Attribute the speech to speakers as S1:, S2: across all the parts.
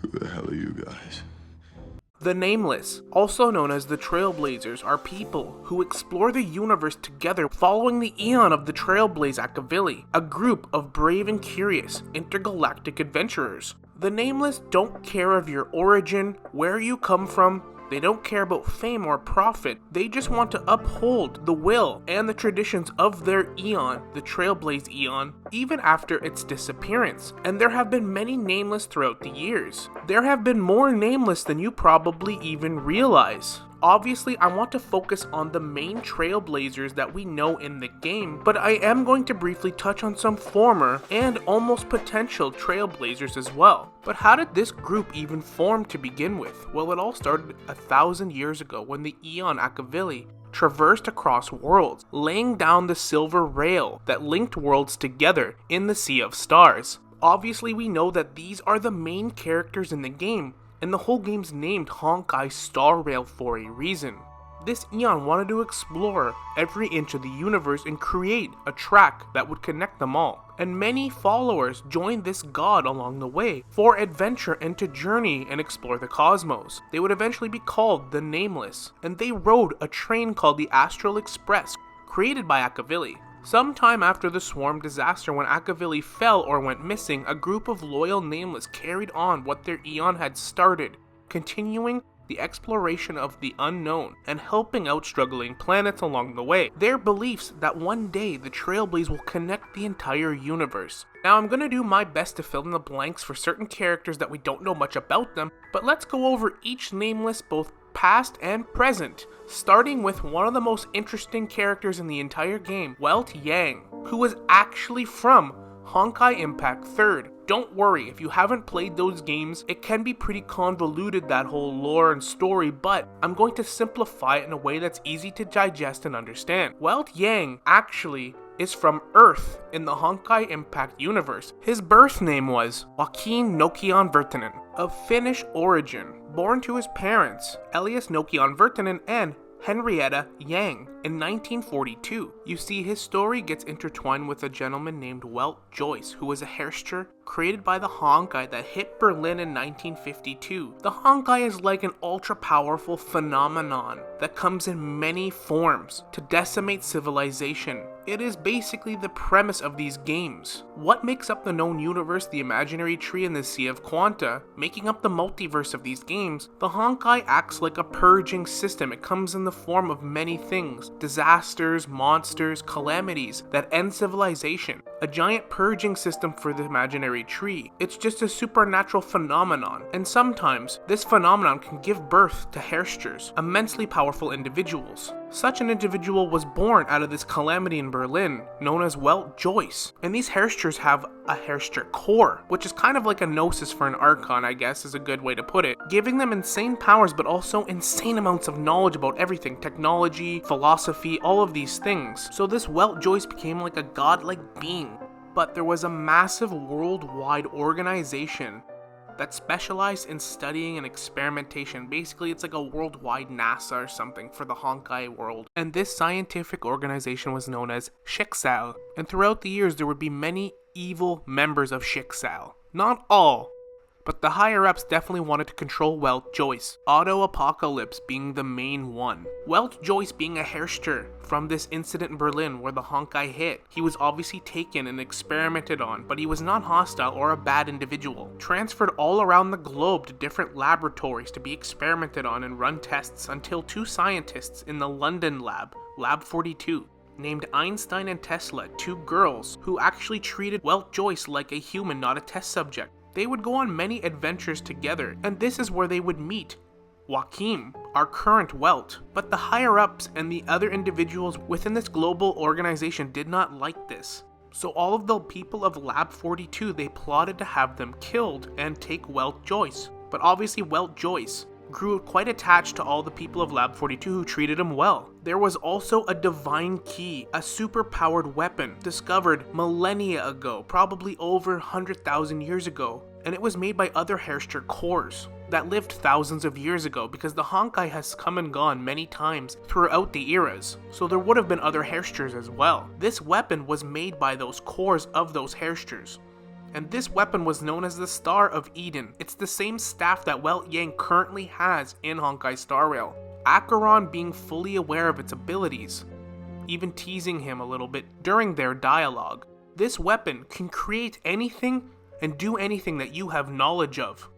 S1: Who the hell are you guys?
S2: The Nameless, also known as the Trailblazers, are people who explore the universe together following the aeon of the Trailblaze Akavili, a group of brave and curious intergalactic adventurers. The Nameless don't care of your origin, where you come from. They don't care about fame or profit. They just want to uphold the will and the traditions of their aeon, the Trailblaze aeon, even after its disappearance. And there have been many Nameless throughout the years. There have been more Nameless than you probably even realize. Obviously, I want to focus on the main Trailblazers that we know in the game, but I am going to briefly touch on some former and almost potential Trailblazers as well. But how did this group even form to begin with? Well, it all started 1,000 years ago when the Aeon Akavili traversed across worlds, laying down the silver rail that linked worlds together in the Sea of Stars. Obviously, we know that these are the main characters in the game, and the whole game's named Honkai Star Rail for a reason. This Aeon wanted to explore every inch of the universe and create a track that would connect them all. And many followers joined this god along the way for adventure and to journey and explore the cosmos. They would eventually be called the Nameless, and they rode a train called the Astral Express, created by Akavili. Sometime after the Swarm disaster, when Akavili fell or went missing, a group of loyal Nameless carried on what their Aeon had started, continuing the exploration of the unknown and helping out struggling planets along the way. Their beliefs that one day the Trailblaze will connect the entire universe. Now I'm going to do my best to fill in the blanks for certain characters that we don't know much about them, but let's go over each Nameless, both past and present, starting with one of the most interesting characters in the entire game, Wel Yang, who was actually from Honkai Impact 3rd. Don't worry, if you haven't played those games, it can be pretty convoluted, that whole lore and story, but I'm going to simplify it in a way that's easy to digest and understand. Wel Yang actually is from Earth in the Honkai Impact universe. His birth name was Joaquin Nokian Virtanen, of Finnish origin, born to his parents, Elias Nokian Virtanen and Henrietta Yang, in 1942. You see, his story gets intertwined with a gentleman named Wel Joyce, who was a hairster created by the Honkai that hit Berlin in 1952. The Honkai is like an ultra-powerful phenomenon that comes in many forms to decimate civilization. It is basically the premise of these games. What makes up the known universe, the imaginary tree, and the Sea of Quanta, making up the multiverse of these games, the Honkai acts like a purging system. It comes in the form of many things: disasters, monsters, calamities that end civilization. A giant purging system for the imaginary tree. It's just a supernatural phenomenon, and sometimes this phenomenon can give birth to hairsters, immensely powerful individuals. Such an individual was born out of this calamity in Berlin, known as Wel Joyce. And these hairsters have a hairster core, which is kind of like a gnosis for an archon, I guess is a good way to put it, giving them insane powers but also insane amounts of knowledge about everything: technology, philosophy, all of these things. So this Wel Joyce became like a godlike being. But there was a massive worldwide organization that specialized in studying and experimentation. Basically, it's like a worldwide NASA or something for the Honkai world. And this scientific organization was known as Schicksal. And throughout the years, there would be many evil members of Schicksal. Not all, but the higher-ups definitely wanted to control Wel Joyce, Auto Apocalypse being the main one. Wel Joyce being a hairster from this incident in Berlin where the Honkai hit. He was obviously taken and experimented on, but he was not hostile or a bad individual. Transferred all around the globe to different laboratories to be experimented on and run tests until two scientists in the London lab, Lab 42, named Einstein and Tesla, two girls who actually treated Wel Joyce like a human, not a test subject. They would go on many adventures together, and this is where they would meet Joachim, our current Welt. But the higher-ups and the other individuals within this global organization did not like this. So all of the people of Lab 42, they plotted to have them killed and take Wel Joyce. But obviously Wel Joyce grew quite attached to all the people of Lab 42 who treated him well. There was also a divine key, a super-powered weapon, discovered millennia ago, probably over 100,000 years ago, and it was made by other hairster cores that lived thousands of years ago, because the Honkai has come and gone many times throughout the eras, so there would have been other hairsters as well. This weapon was made by those cores of those hairsters. and this weapon was known as the Star of Eden. It's the same staff that Wel Yang currently has in Honkai Star Rail, Acheron being fully aware of its abilities, even teasing him a little bit during their dialogue. This weapon can create anything and do anything that you have knowledge of.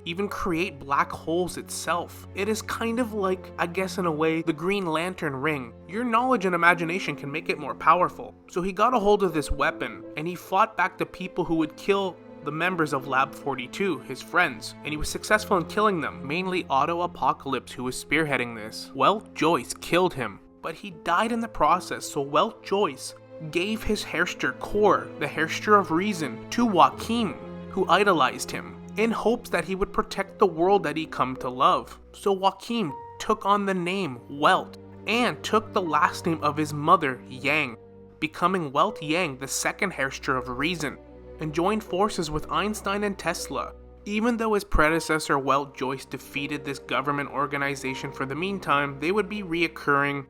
S2: Even create black holes itself. It is kind of like, I guess in a way, the Green Lantern ring. Your knowledge and imagination can make it more powerful. So he got a hold of this weapon, and he fought back the people who would kill the members of Lab 42, his friends, and he was successful in killing them, mainly Auto Apocalypse, who was spearheading this. Wel Joyce killed him, but he died in the process, so Wel Joyce gave his hairster core, the hairster of reason, to Joaquin, who idolized him, in hopes that he would protect the world that he come to love. So Joaquin took on the name Welt, and took the last name of his mother, Yang, becoming Wel Yang, the second hairster of reason, and joined forces with Einstein and Tesla. Even though his predecessor Wel Joyce defeated this government organization for the meantime, they would be reoccurring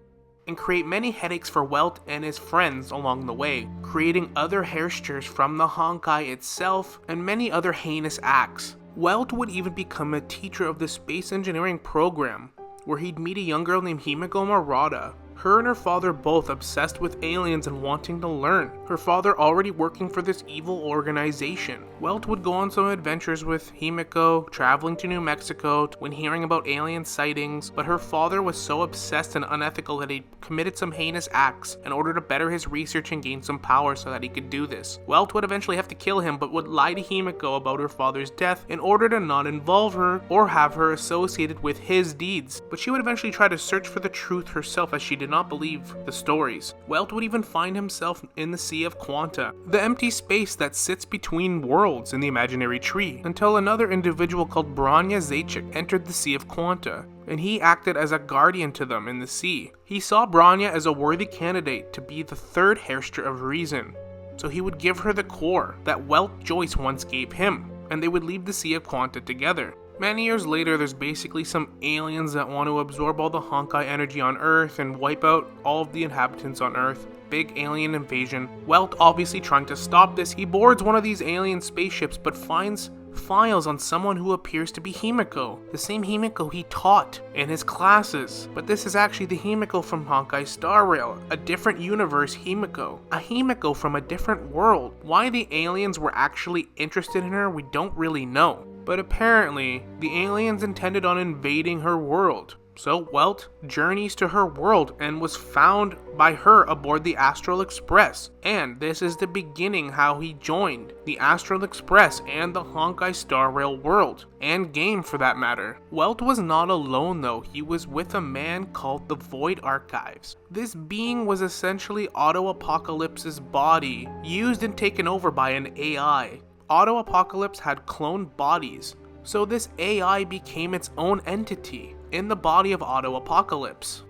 S2: and create many headaches for Welt and his friends along the way, creating other hairsters from the Honkai itself and many other heinous acts. Welt would even become a teacher of the space engineering program, where he'd meet a young girl named Himeko Murata. Her and her father both obsessed with aliens and wanting to learn. Her father already working for this evil organization. Welt would go on some adventures with Himeko, traveling to New Mexico when hearing about alien sightings, but her father was so obsessed and unethical that he committed some heinous acts in order to better his research and gain some power so that he could do this. Welt would eventually have to kill him, but would lie to Himeko about her father's death in order to not involve her or have her associated with his deeds. But she would eventually try to search for the truth herself, as she did not believe the stories. Welt would even find himself in the Sea of Quanta, the empty space that sits between worlds in the imaginary tree, until another individual called Branya Zacic entered the Sea of Quanta, and he acted as a guardian to them in the sea. He saw Branya as a worthy candidate to be the third hairster of reason, so he would give her the core that Wel Joyce once gave him, and they would leave the Sea of Quanta together. Many years later, there's basically some aliens that want to absorb all the Honkai energy on Earth and wipe out all of the inhabitants on Earth. Big alien invasion. Welt obviously trying to stop this. He boards one of these alien spaceships but finds files on someone who appears to be Himeko, the same Himeko he taught in his classes. But this is actually the Himeko from Honkai Star Rail, a different universe Himeko, a Himeko from a different world. Why the aliens were actually interested in her, we don't really know. But apparently, the aliens intended on invading her world. So Welt journeys to her world and was found by her aboard the Astral Express. And this is the beginning how he joined the Astral Express and the Honkai Star Rail world, and game for that matter. Welt was not alone though, he was with a man called the Void Archives. This being was essentially Auto Apocalypse's body, used and taken over by an AI. Auto Apocalypse had cloned bodies, so this AI became its own entity in the body of Auto Apocalypse.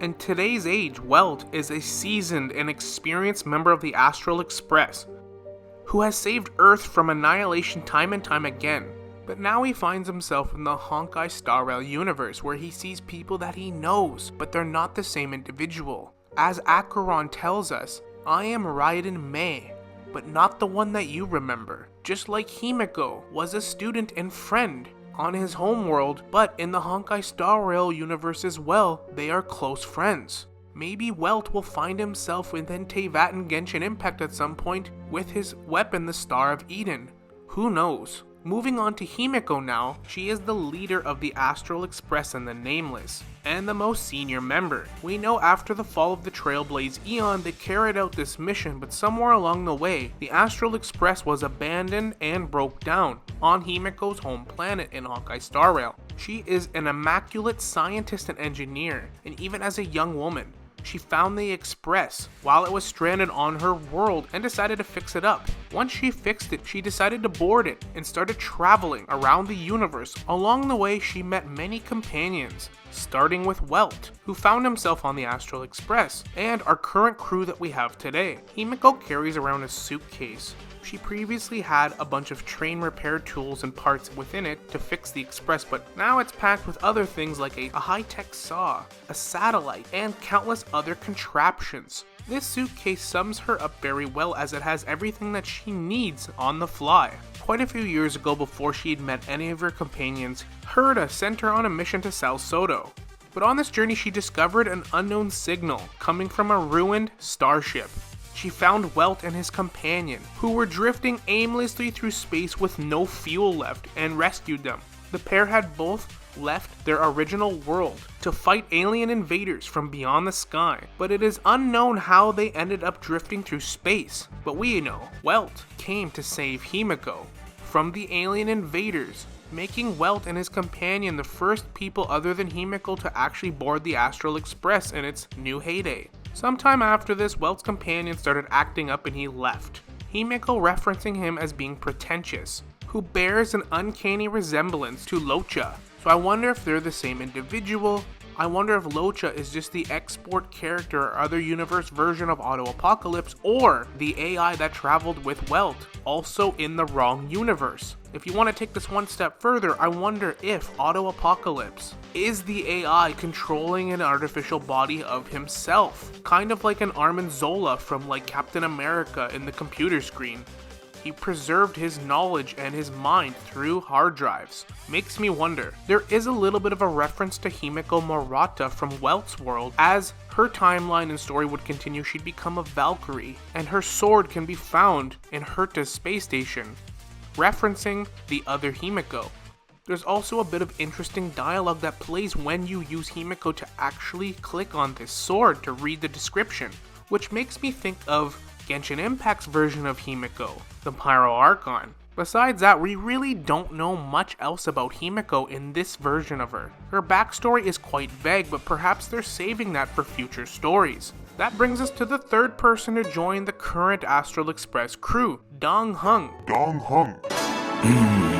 S2: In today's age, Welt is a seasoned and experienced member of the Astral Express, who has saved Earth from annihilation time and time again. But now he finds himself in the Honkai Star Rail universe, where he sees people that he knows, but they're not the same individual. As Acheron tells us, I am Raiden Mei, but not the one that you remember. Just like Himeko was a student and friend on his homeworld, but in the Honkai Star Rail universe as well, they are close friends. Maybe Welt will find himself within Teyvat and Genshin Impact at some point with his weapon, the Star of Eden. Who knows? Moving on to Himeko now, she is the leader of the Astral Express and the Nameless, and the most senior member. We know after the fall of the Trailblazer aeon, they carried out this mission, but somewhere along the way, the Astral Express was abandoned and broke down on Himeko's home planet in Honkai Star Rail. She is an immaculate scientist and engineer, and even as a young woman, she found the Express while it was stranded on her world and decided to fix it up. Once she fixed it, she decided to board it and started traveling around the universe. Along the way, she met many companions, starting with Welt, who found himself on the Astral Express, and our current crew that we have today. Himeko carries around a suitcase. She previously had a bunch of train repair tools and parts within it to fix the Express, but now it's packed with other things like a high-tech saw, a satellite, and countless other contraptions. This suitcase sums her up very well as it has everything that she needs on the fly. Quite a few years ago, before she had met any of her companions, Herta sent her on a mission to Sal Soto. But on this journey she discovered an unknown signal coming from a ruined starship. She found Welt and his companion, who were drifting aimlessly through space with no fuel left, and rescued them. The pair had both left their original world to fight alien invaders from beyond the sky, but it is unknown how they ended up drifting through space. But we know, Welt came to save Himeko from the alien invaders, making Welt and his companion the first people other than Himeko to actually board the Astral Express in its new heyday. Sometime after this, Welt's companion started acting up and he left, Himeko referencing him as being pretentious, who bears an uncanny resemblance to Locha. So I wonder if they're the same individual. I wonder if Locha is just the export character or other universe version of Auto Apocalypse, or the AI that traveled with Welt, also in the wrong universe. If you want to take this one step further, I wonder if Auto Apocalypse is the AI controlling an artificial body of himself, kind of like an Armin Zola from like Captain America in the computer screen. He preserved his knowledge and his mind through hard drives. Makes me wonder. There is a little bit of a reference to Himeko Murata from Welt's world. As her timeline and story would continue, she'd become a Valkyrie, and her sword can be found in Herta's space station, referencing the other Himeko. There's also a bit of interesting dialogue that plays when you use Himeko to actually click on this sword to read the description, which makes me think of Genshin Impact's version of Himeko, the Pyro Archon. Besides that, we really don't know much else about Himeko in this version of her. Her backstory is quite vague, but perhaps they're saving that for future stories. That brings us to the third person to join the current Astral Express crew, Dong Heng.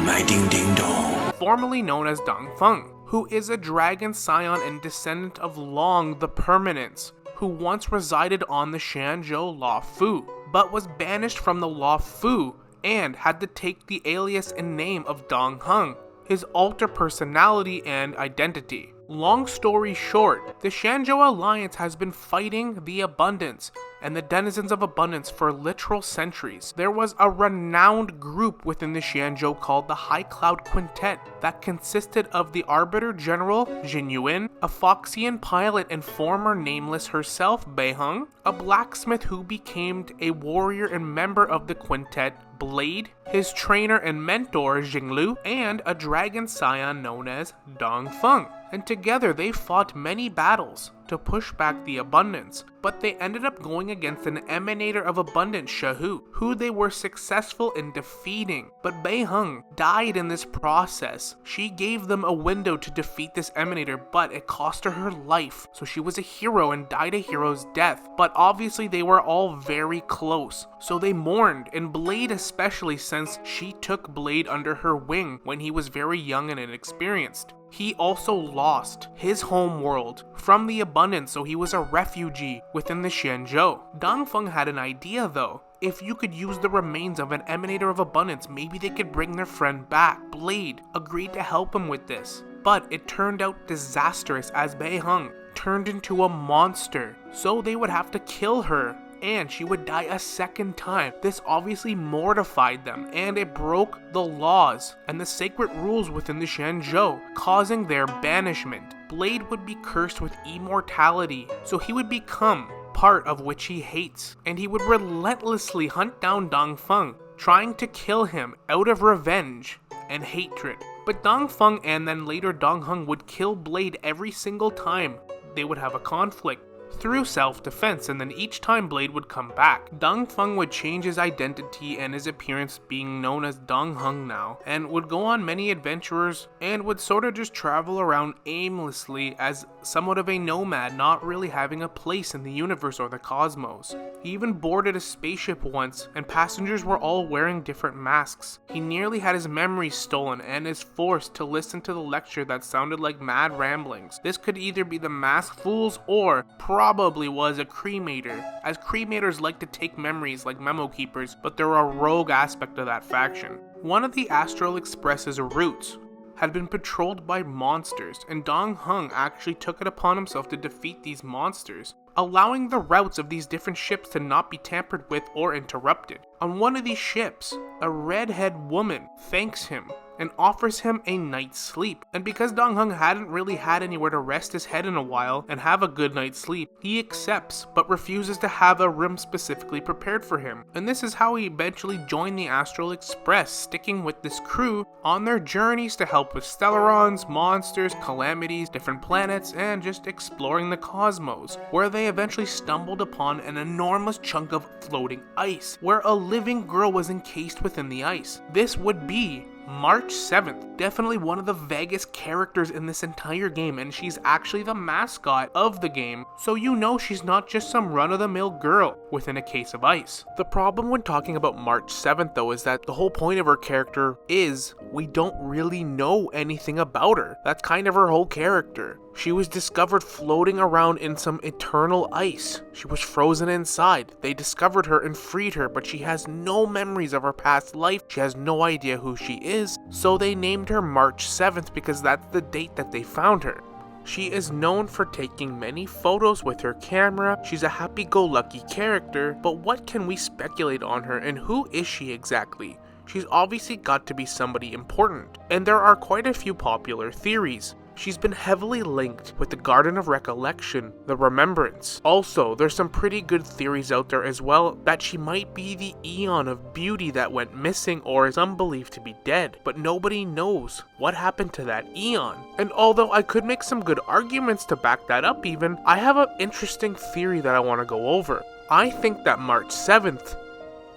S1: My ding ding dong.
S2: Formerly known as Dong Feng, who is a dragon scion and descendant of Long the Permanence, who once resided on the Shanzhou Law Fu, but was banished from the Law Fu and had to take the alias and name of Dong Heng, his alter personality and identity. Long story short, the Shanzhou Alliance has been fighting the Abundance and the denizens of Abundance for literal centuries. There was a renowned group within the Shanzhou called the High Cloud Quintet that consisted of the Arbiter General Jin Yuan, a Foxian pilot and former Nameless herself, Bei Heng, a blacksmith who became a warrior and member of the quintet, Blade, his trainer and mentor Jinglu, and a dragon scion known as Dong Feng. And together they fought many battles to push back the Abundance, but they ended up going against an emanator of Abundance, Shahu, who they were successful in defeating. But Bei Heng died in this process. She gave them a window to defeat this emanator, but it cost her life. So she was a hero and died a hero's death. But obviously they were all very close, so they mourned, and Blade especially, since she took Blade under her wing when he was very young and inexperienced. He also lost his home world from the Abundance, so he was a refugee within the Shanzhou. Dong Feng had an idea though. If you could use the remains of an emanator of Abundance, maybe they could bring their friend back. Blade agreed to help him with this, but it turned out disastrous as Bei Heng turned into a monster, so they would have to kill her, and she would die a second time. This obviously mortified them, and it broke the laws and the sacred rules within the Shanzhou, causing their banishment. Blade would be cursed with immortality, so he would become part of which he hates, and he would relentlessly hunt down Dong Feng, trying to kill him out of revenge and hatred. But Dong Feng and then later Dong Heng would kill Blade every single time they would have a conflict, through self-defense, and then each time Blade would come back. Dong Feng would change his identity and his appearance, being known as Dong Heng now, and would go on many adventures and would sort of just travel around aimlessly as somewhat of a nomad, not really having a place in the universe or the cosmos. He even boarded a spaceship once, and passengers were all wearing different masks. He nearly had his memories stolen and is forced to listen to the lecture that sounded like mad ramblings. This could either be the masked fools or probably was a cremator, as cremators like to take memories like memo keepers, but they're a rogue aspect of that faction. One of the Astral Express's routes had been patrolled by monsters, and Dong Heng actually took it upon himself to defeat these monsters. allowing the routes of these different ships to not be tampered with or interrupted. On one of these ships, a redhead woman thanks him and offers him a night's sleep. And because Dong Heng hadn't really had anywhere to rest his head in a while and have a good night's sleep, he accepts but refuses to have a room specifically prepared for him. And this is how he eventually joined the Astral Express, sticking with this crew on their journeys to help with Stellarons, monsters, calamities, different planets, and just exploring the cosmos, where they eventually stumbled upon an enormous chunk of floating ice, where a living girl was encased within the ice. This would be March 7th, definitely one of the vaguest characters in this entire game, and she's actually the mascot of the game, so you know she's not just some run-of-the-mill girl within a case of ice. The problem when talking about March 7th though is that the whole point of her character is we don't really know anything about her. That's kind of her whole character. She was discovered floating around in some eternal ice. She was frozen inside. They discovered her and freed her, but she has no memories of her past life. She has no idea who she is, so they named her March 7th because that's the date that they found her. She is known for taking many photos with her camera. She's a happy-go-lucky character, but what can we speculate on her and who is she exactly? She's obviously got to be somebody important, and there are quite a few popular theories. She's been heavily linked with the Garden of Recollection, the Remembrance. Also, there's some pretty good theories out there as well that she might be the Aeon of Beauty that went missing or is unbelieved to be dead, but nobody knows what happened to that Aeon. And although I could make some good arguments to back that up even, I have an interesting theory that I want to go over. I think that March 7th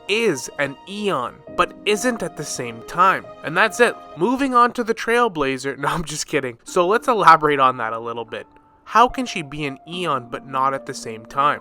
S2: is an Aeon, but isn't at the same time. And that's it. Moving on to the Trailblazer. No, I'm just kidding. So let's elaborate on that a little bit. How can she be an Aeon but not at the same time?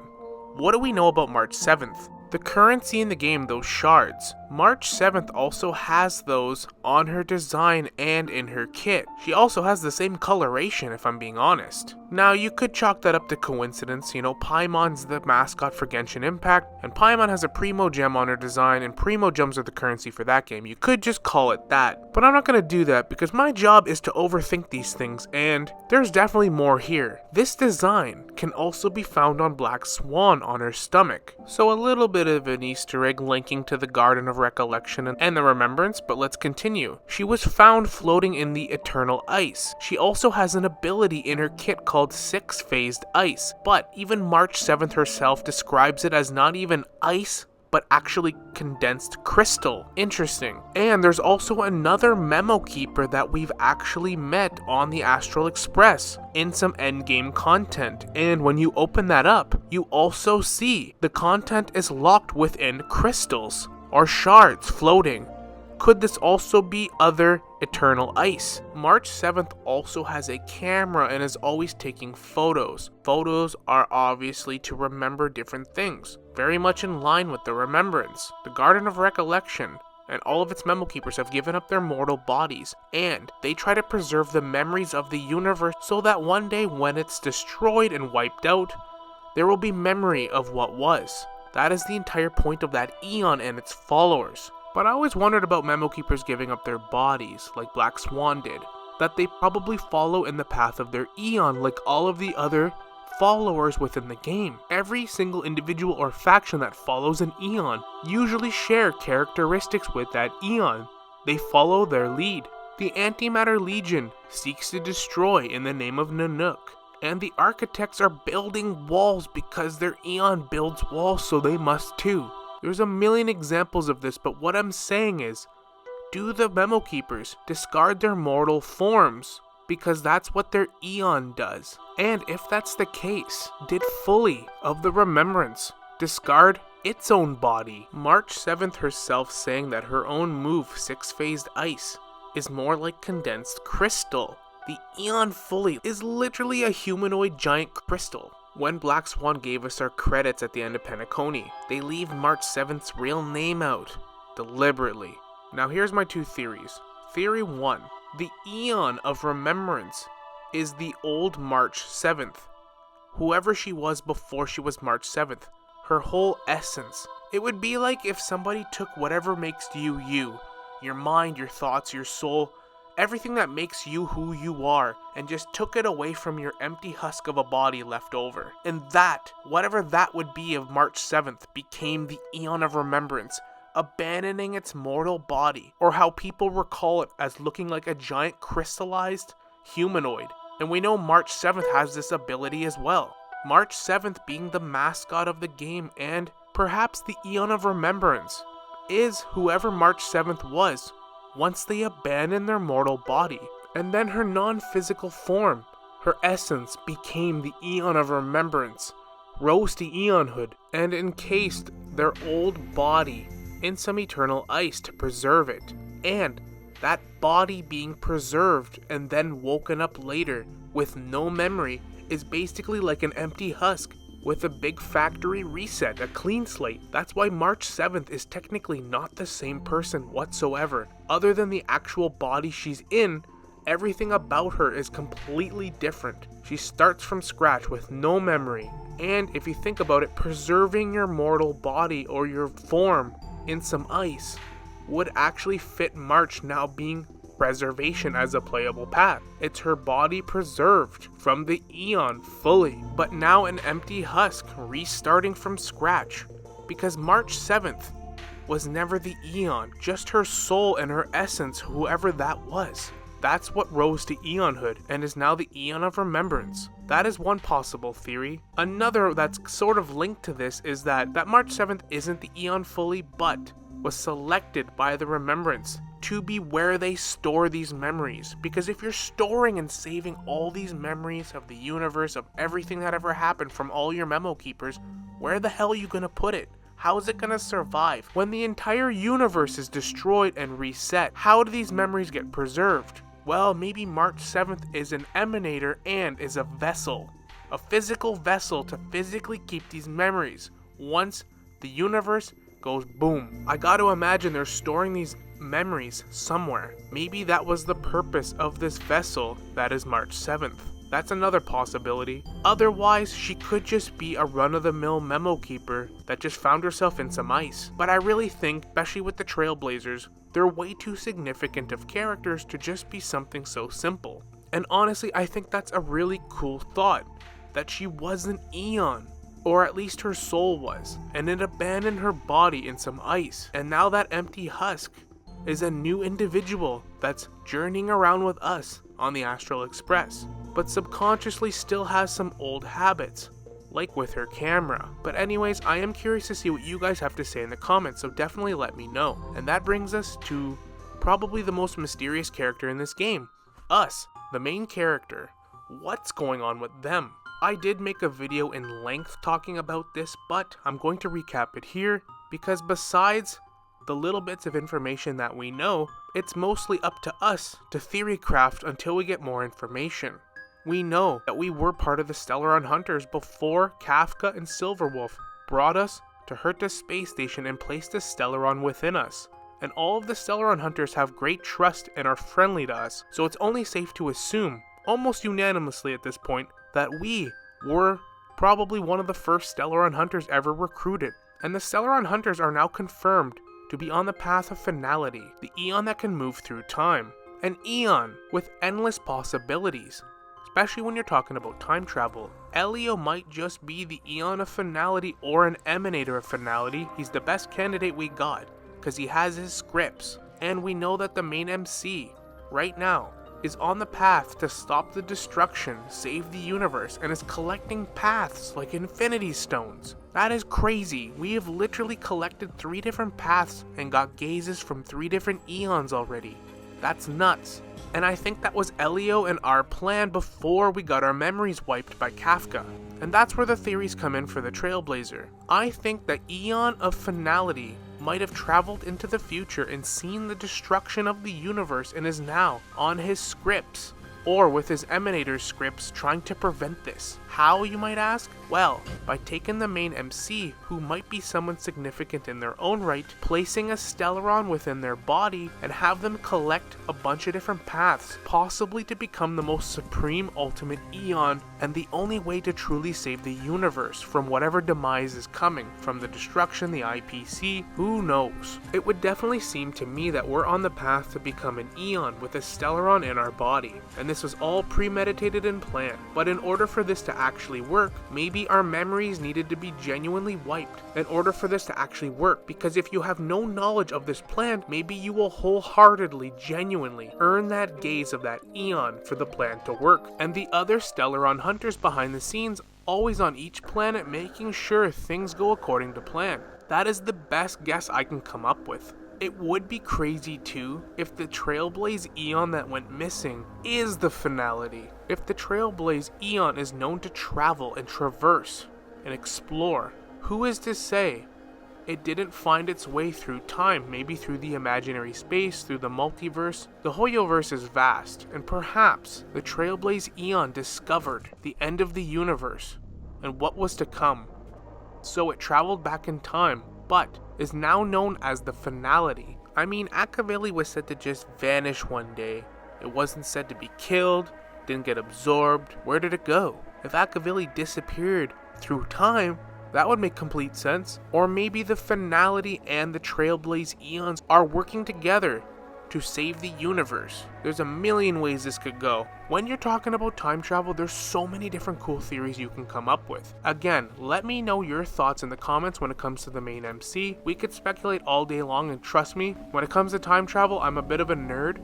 S2: What do we know about March 7th? The currency in the game, those shards. March 7th also has those on her design and in her kit. She also has the same coloration if I'm being honest. Now you could chalk that up to coincidence, you know, Paimon's the mascot for Genshin Impact, and Paimon has a Primo Gem on her design, and Primo Gems are the currency for that game. You could just call it that, but I'm not going to do that because my job is to overthink these things, and there's definitely more here. This design can also be found on Black Swan on her stomach, so a little bit of an Easter egg linking to the Garden of Recollection and the Remembrance, but let's continue. She was found floating in the eternal ice. She also has an ability in her kit called Six-Phased Ice, but even March 7th herself describes it as not even ice, but actually condensed crystal. Interesting. And there's also another memo keeper that we've actually met on the Astral Express in some endgame content. And when you open that up, you also see the content is locked within crystals or shards floating. Could this also be other eternal ice? March 7th also has a camera and is always taking photos. Photos are obviously to remember different things, very much in line with the Remembrance. The Garden of Recollection and all of its memo keepers have given up their mortal bodies, and they try to preserve the memories of the universe so that one day when it's destroyed and wiped out, there will be memory of what was. That is the entire point of that Aeon and its followers. But I always wondered about memo keepers giving up their bodies, like Black Swan did, that they probably follow in the path of their Aeon like all of the other followers within the game. Every single individual or faction that follows an Aeon usually share characteristics with that Aeon. They follow their lead. The Antimatter Legion seeks to destroy in the name of Nanook, and the Architects are building walls because their Aeon builds walls, so they must too. There's a million examples of this, but what I'm saying is, do the memo keepers discard their mortal forms? Because that's what their Aeon does. And if that's the case, did Fully of the Remembrance discard its own body? March 7th herself saying that her own move, Six-Phased Ice, is more like condensed crystal. The Aeon Fully is literally a humanoid giant crystal. When Black Swan gave us our credits at the end of Penacony, they leave March 7th's real name out, deliberately. Now here's my two theories. Theory 1. The Aeon of Remembrance is the old March 7th. Whoever she was before she was March 7th. Her whole essence. It would be like if somebody took whatever makes you you, your mind, your thoughts, your soul, everything that makes you who you are, and just took it away from your empty husk of a body left over. And that, whatever that would be of March 7th, became the Aeon of Remembrance, abandoning its mortal body, or how people recall it as looking like a giant crystallized humanoid. And we know March 7th has this ability as well. March 7th being the mascot of the game and perhaps the Aeon of Remembrance is whoever March 7th was once they abandoned their mortal body. And then her non-physical form, her essence, became the Aeon of Remembrance, rose to Aeonhood, and encased their old body in some eternal ice to preserve it. And that body being preserved and then woken up later with no memory is basically like an empty husk with a big factory reset, a clean slate. That's why March 7th is technically not the same person whatsoever. Other than the actual body she's in, everything about her is completely different. She starts from scratch with no memory. And if you think about it, preserving your mortal body or your form in some ice would actually fit March now being preservation as a playable path. It's her body preserved from the Aeon fully, but now an empty husk restarting from scratch, because March 7th was never the Aeon, just her soul and her essence, whoever that was. That's what rose to Aeonhood and is now the Aeon of Remembrance. That is one possible theory. Another that's sort of linked to this is that March 7th isn't the Aeon fully, but was selected by the Remembrance to be where they store these memories. Because if you're storing and saving all these memories of the universe, of everything that ever happened from all your memo keepers, where the hell are you gonna put it? How is it gonna survive? When the entire universe is destroyed and reset, how do these memories get preserved? Well, maybe March 7th is an emanator and is a vessel. A physical vessel to physically keep these memories once the universe goes boom. I gotta imagine they're storing these memories somewhere. Maybe that was the purpose of this vessel that is March 7th. That's another possibility. Otherwise, she could just be a run-of-the-mill memo keeper that just found herself in some ice. But I really think, especially with the Trailblazers, they're way too significant of characters to just be something so simple. And honestly, I think that's a really cool thought, that she was an Aeon. Or at least her soul was, and it abandoned her body in some ice. And now that empty husk is a new individual that's journeying around with us on the Astral Express, but subconsciously still has some old habits, like with her camera. But anyways, I am curious to see what you guys have to say in the comments, so definitely let me know. And that brings us to probably the most mysterious character in this game, us, the main character. What's going on with them? I did make a video in length talking about this, but I'm going to recap it here, because besides the little bits of information that we know, it's mostly up to us to theory craft until we get more information. We know that we were part of the Stellaron Hunters before Kafka and Silverwolf brought us to Herta's space station and placed the Stellaron within us. And all of the Stellaron Hunters have great trust and are friendly to us, so it's only safe to assume, almost unanimously at this point, that we were probably one of the first Stellaron Hunters ever recruited. And the Stellaron Hunters are now confirmed to be on the path of finality, the Aeon that can move through time. An Aeon with endless possibilities, especially when you're talking about time travel. Elio might just be the Aeon of finality or an emanator of finality. He's the best candidate we got, because he has his scripts. And we know that the main MC, right now, is on the path to stop the destruction, save the universe, and is collecting paths like Infinity Stones. That is crazy. We have literally collected 3 different paths and got gazes from 3 different Aeons already. That's nuts. And I think that was Elio and our plan before we got our memories wiped by Kafka. And that's where the theories come in for the Trailblazer. I think that Aeon of Finality might have traveled into the future and seen the destruction of the universe and is now on his scripts or with his Emanator scripts trying to prevent this. How, you might ask? Well, by taking the main MC, who might be someone significant in their own right, placing a Stellaron within their body, and have them collect a bunch of different paths, possibly to become the most supreme ultimate Aeon, and the only way to truly save the universe from whatever demise is coming, from the destruction, the IPC, who knows. It would definitely seem to me that we're on the path to become an Aeon with a Stellaron in our body, and this was all premeditated and planned. But in order for this to actually work, maybe our memories needed to be genuinely wiped in order for this to actually work, because if you have no knowledge of this plan, maybe you will wholeheartedly, genuinely earn that gaze of that Aeon for the plan to work. And the other Stellaron hunters behind the scenes, always on each planet, making sure things go according to plan. That is the best guess I can come up with. It would be crazy too if the Trailblaze Aeon that went missing is the finality. If the Trailblaze Aeon is known to travel and traverse and explore, who is to say it didn't find its way through time, maybe through the imaginary space, through the multiverse? The Hoyoverse is vast, and perhaps the Trailblaze Aeon discovered the end of the universe and what was to come. So it traveled back in time, but is now known as the finality. I mean, Akaveli was said to just vanish one day. It wasn't said to be killed, didn't get absorbed. Where did it go? If Akaveli disappeared through time, that would make complete sense. Or maybe the finality and the Trailblaze Aeons are working together to save the universe. There's a million ways this could go. When you're talking about time travel, there's so many different cool theories you can come up with. Again, let me know your thoughts in the comments when it comes to the main MC. We could speculate all day long, and trust me, when it comes to time travel, I'm a bit of a nerd.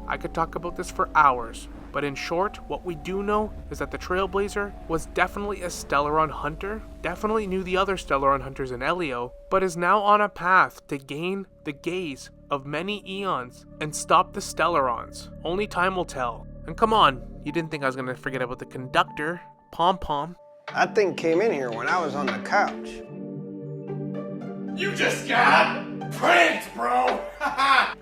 S2: I could talk about this for hours. But in short, what we do know is that the Trailblazer was definitely a Stellaron hunter, definitely knew the other Stellaron hunters in Elio, but is now on a path to gain the gaze of many Aeons and stop the Stellarons. Only time will tell. And come on, you didn't think I was going to forget about the conductor, Pom-Pom.
S1: That thing came in here when I was on the couch.
S3: You just got pranked, bro!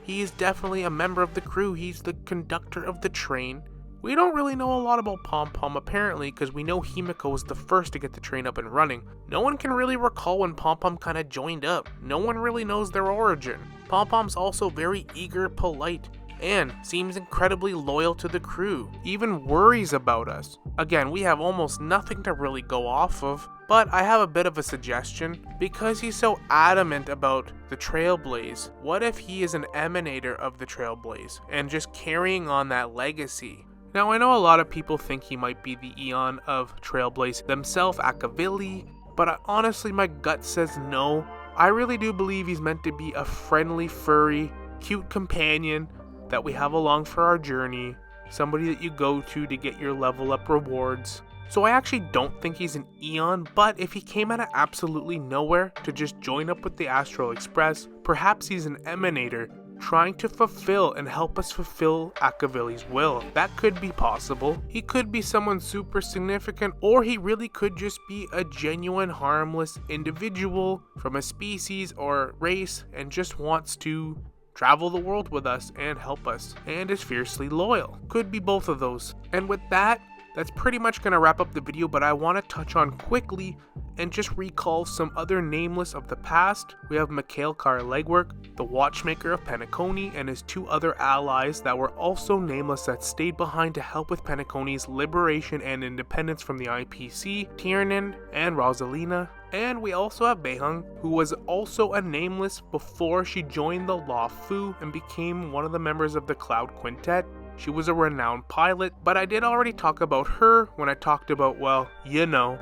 S2: He is definitely a member of the crew. He's the conductor of the train. We don't really know a lot about Pom-Pom apparently, because we know Himeko was the first to get the train up and running. No one can really recall when Pom-Pom kind of joined up. No one really knows their origin. Pom-Pom's also very eager, polite, and seems incredibly loyal to the crew. Even worries about us. Again, we have almost nothing to really go off of, but I have a bit of a suggestion. Because he's so adamant about the Trailblaze, what if he is an emanator of the Trailblaze and just carrying on that legacy? Now, I know a lot of people think he might be the Aeon of Trailblaze themselves, Akaveli, but honestly, my gut says no. I really do believe he's meant to be a friendly, furry, cute companion that we have along for our journey, somebody that you go to get your level up rewards. So I actually don't think he's an Aeon, but if he came out of absolutely nowhere to just join up with the Astral Express, perhaps he's an emanator trying to fulfill and help us fulfill Akaveli's will. That could be possible. He could be someone super significant, or he really could just be a genuine, harmless individual from a species or race and just wants to travel the world with us and help us, and is fiercely loyal. Could be both of those. And with that, that's pretty much going to wrap up the video, but I want to touch on quickly and just recall some other Nameless of the past. We have Mikhail Legwork, the Watchmaker of Penacony, and his two other allies that were also Nameless that stayed behind to help with Penacony's liberation and independence from the IPC, Tiernan and Rosalina. And we also have Heng, who was also a Nameless before she joined the Law Fu and became one of the members of the Cloud Quintet. She was a renowned pilot, but I did already talk about her when I talked about, well, you know.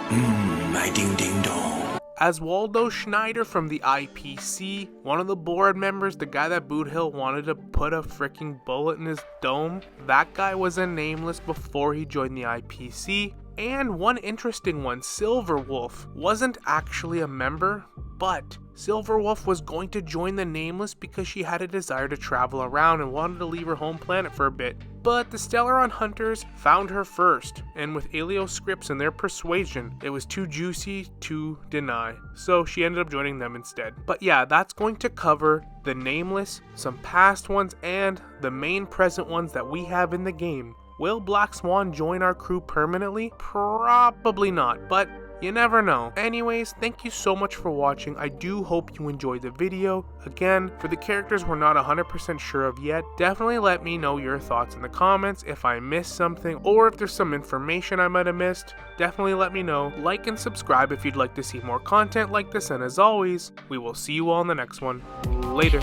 S3: My ding ding dong.
S2: As Waldo Schneider from the IPC, one of the board members, the guy that Boot Hill wanted to put a freaking bullet in his dome, that guy was a Nameless before he joined the IPC. And one interesting one, Silverwolf, wasn't actually a member, but Silverwolf was going to join the Nameless because she had a desire to travel around and wanted to leave her home planet for a bit. But the Stellaron hunters found her first, and with Aleo scripts and their persuasion, it was too juicy to deny. So she ended up joining them instead. But yeah, that's going to cover the Nameless, some past ones, and the main present ones that we have in the game. Will Black Swan join our crew permanently? Probably not, but you never know. Anyways, thank you so much for watching. I do hope you enjoyed the video. Again, for the characters we're not 100% sure of yet, definitely let me know your thoughts in the comments if I missed something or if there's some information I might have missed. Definitely let me know. Like and subscribe if you'd like to see more content like this, and as always, we will see you all in the next one. Later.